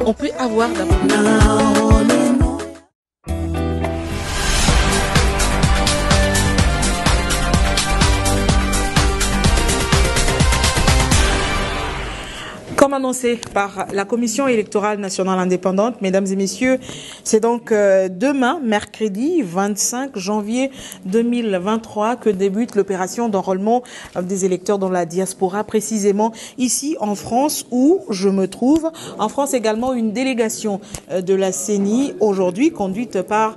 On peut avoir d'abord... Comme annoncé par la Commission électorale nationale indépendante, mesdames et messieurs, c'est donc demain, mercredi 25 janvier 2023, que débute l'opération d'enrôlement des électeurs dans la diaspora, précisément ici en France où je me trouve. En France également, une délégation de la CENI aujourd'hui conduite par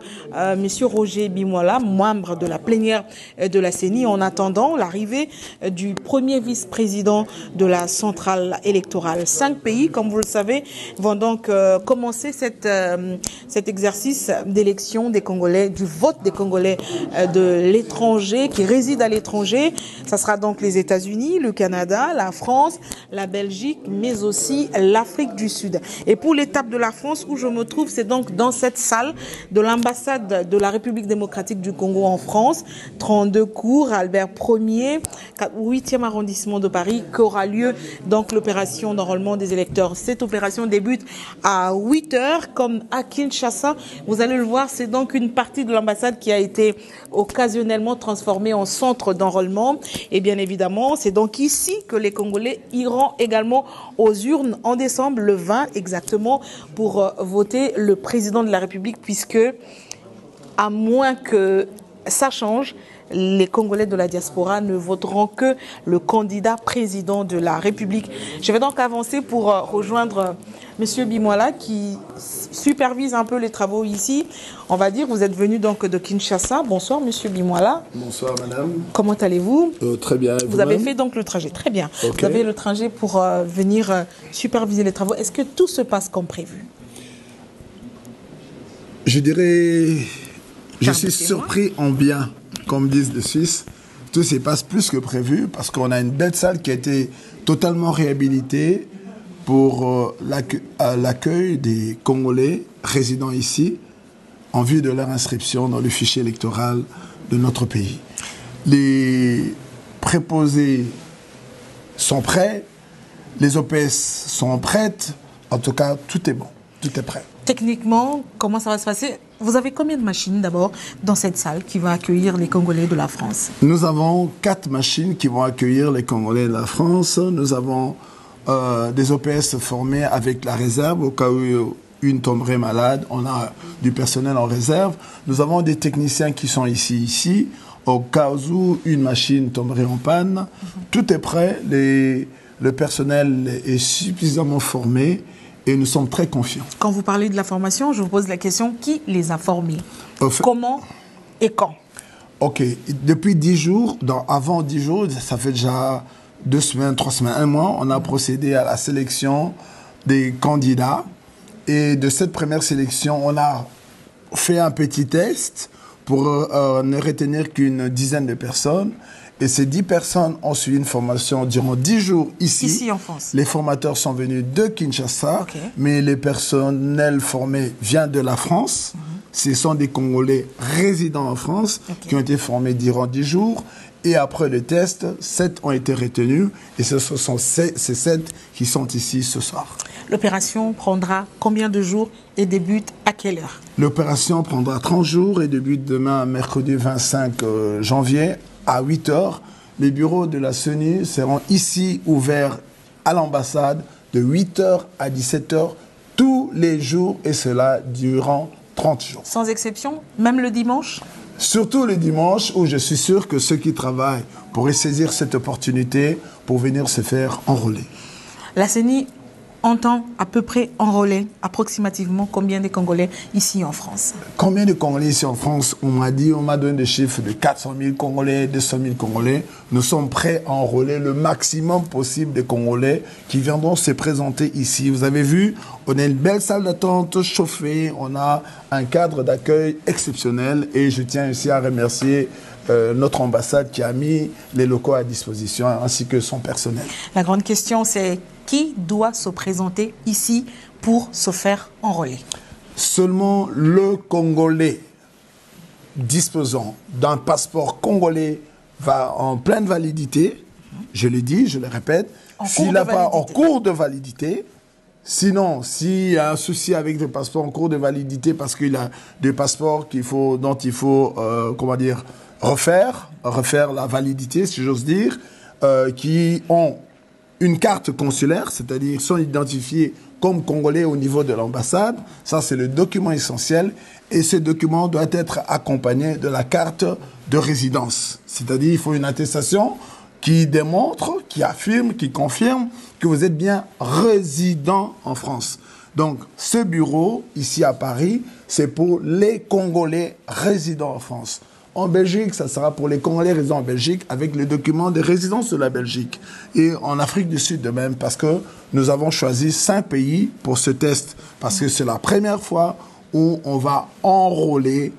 monsieur Roger Bimola, membre de la plénière de la CENI, en attendant l'arrivée du premier vice-président de la centrale électorale. 5 pays, comme vous le savez, vont donc commencer cet exercice d'élection des Congolais, du vote des Congolais de l'étranger, qui résident à l'étranger. Ça sera donc les États-Unis, le Canada, la France, la Belgique, mais aussi l'Afrique du Sud. Et pour l'étape de la France où je me trouve, c'est donc dans cette salle de l'ambassade de la République démocratique du Congo en France, 32 cours, Albert 1er, 8e arrondissement de Paris, qu'aura lieu donc l'opération d'enrôlement des électeurs. Cette opération débute à 8 heures, comme à Kinshasa. Vous allez le voir, c'est donc une partie de l'ambassade qui a été occasionnellement transformée en centre d'enrôlement. Et bien évidemment, c'est donc ici que les Congolais iront également aux urnes en décembre, le 20 exactement, pour voter le président de la République, puisque, à moins que ça change, les Congolais de la diaspora ne voteront que le candidat président de la République. Je vais donc avancer pour rejoindre monsieur Bimola qui supervise un peu les travaux ici. On va dire, vous êtes venu donc de Kinshasa. Bonsoir monsieur Bimola. Bonsoir madame. Comment allez-vous? Très bien. Vous avez fait donc le trajet, très bien. Okay. Vous avez le trajet pour venir superviser les travaux. Est-ce que tout se passe comme prévu? Je dirais, je suis surpris en bien. Comme disent les Suisses, tout se passe plus que prévu parce qu'on a une belle salle qui a été totalement réhabilitée pour l'accueil des Congolais résidant ici en vue de leur inscription dans le fichier électoral de notre pays. Les préposés sont prêts, les OPS sont prêtes, en tout cas tout est bon, tout est prêt. Techniquement, comment ça va se passer? Vous avez combien de machines d'abord dans cette salle qui va accueillir les Congolais de la France? Nous avons 4 machines qui vont accueillir les Congolais de la France. Nous avons des OPS formés avec la réserve au cas où une tomberait malade. On a du personnel en réserve. Nous avons des techniciens qui sont ici au cas où une machine tomberait en panne. Tout est prêt. Le personnel est suffisamment formé. Et nous sommes très confiants. Quand vous parlez de la formation, je vous pose la question, qui les a formés? Comment et quand? Ok, depuis 10 jours, avant 10 jours, ça fait déjà 2 semaines, 3 semaines, 1 mois, on a procédé à la sélection des candidats. Et de cette première sélection, on a fait un petit test pour ne retenir qu'une dizaine de personnes. Et ces 10 personnes ont suivi une formation durant 10 jours ici en France. Les formateurs sont venus de Kinshasa, mais les personnels formés viennent de la France. Ce sont des Congolais résidant en France qui ont été formés durant 10 jours. Et après le test, 7 ont été retenus. Et ce sont ces 7 qui sont ici ce soir. L'opération prendra combien de jours et débute à quelle heure? L'opération prendra 30 jours et débute demain, mercredi 25 janvier. À 8 heures, les bureaux de la CENI seront ici ouverts à l'ambassade de 8 heures à 17 heures tous les jours et cela durant 30 jours. Sans exception, même le dimanche? Surtout le dimanche où je suis sûr que ceux qui travaillent pourraient saisir cette opportunité pour venir se faire enrôler. La CENI entend à peu près enrôler approximativement combien de Congolais ici en France? Combien de Congolais ici en France? On m'a donné des chiffres de 400 000 Congolais, 200 000 Congolais. Nous sommes prêts à enrôler le maximum possible de Congolais qui viendront se présenter ici. Vous avez vu, on a une belle salle d'attente chauffée, on a un cadre d'accueil exceptionnel et je tiens ici à remercier notre ambassade qui a mis les locaux à disposition ainsi que son personnel. La grande question, c'est qui doit se présenter ici pour se faire enrôler? Seulement le Congolais disposant d'un passeport congolais va en pleine validité, je le dis, je le répète, s'il n'a pas en cours de validité, Sinon, s'il y a un souci avec des passeports en cours de validité parce qu'il y a des passeports dont il faut, comment dire, refaire la validité, si j'ose dire, qui ont une carte consulaire, c'est-à-dire sont identifiés comme Congolais au niveau de l'ambassade. Ça, c'est le document essentiel. Et ce document doit être accompagné de la carte de résidence. C'est-à-dire, il faut une attestation qui démontre, qui affirme, qui confirme que vous êtes bien résident en France. Donc, ce bureau, ici à Paris, c'est pour les Congolais résidents en France. En Belgique, ça sera pour les Congolais résidents en Belgique avec le document de résidence de la Belgique. Et en Afrique du Sud de même, parce que nous avons choisi 5 pays pour ce test. Parce que c'est la première fois où on va enrôler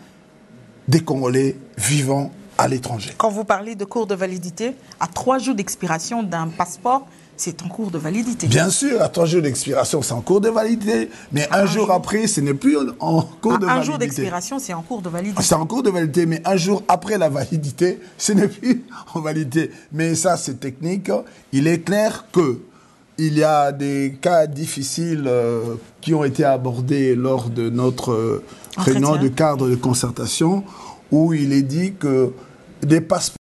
des Congolais vivant à l'étranger. Quand vous parlez de cours de validité, à 3 jours d'expiration d'un passeport, c'est en cours de validité. Bien sûr, à 3 jours d'expiration, c'est en cours de validité. Mais un jour après, ce n'est plus en cours de validité. Un jour d'expiration, c'est en cours de validité. C'est en cours de validité, mais un jour après la validité, ce n'est plus en validité. Mais ça, c'est technique. Il est clair que il y a des cas difficiles qui ont été abordés lors de notre réunion de cadre de concertation où il est dit que des passeports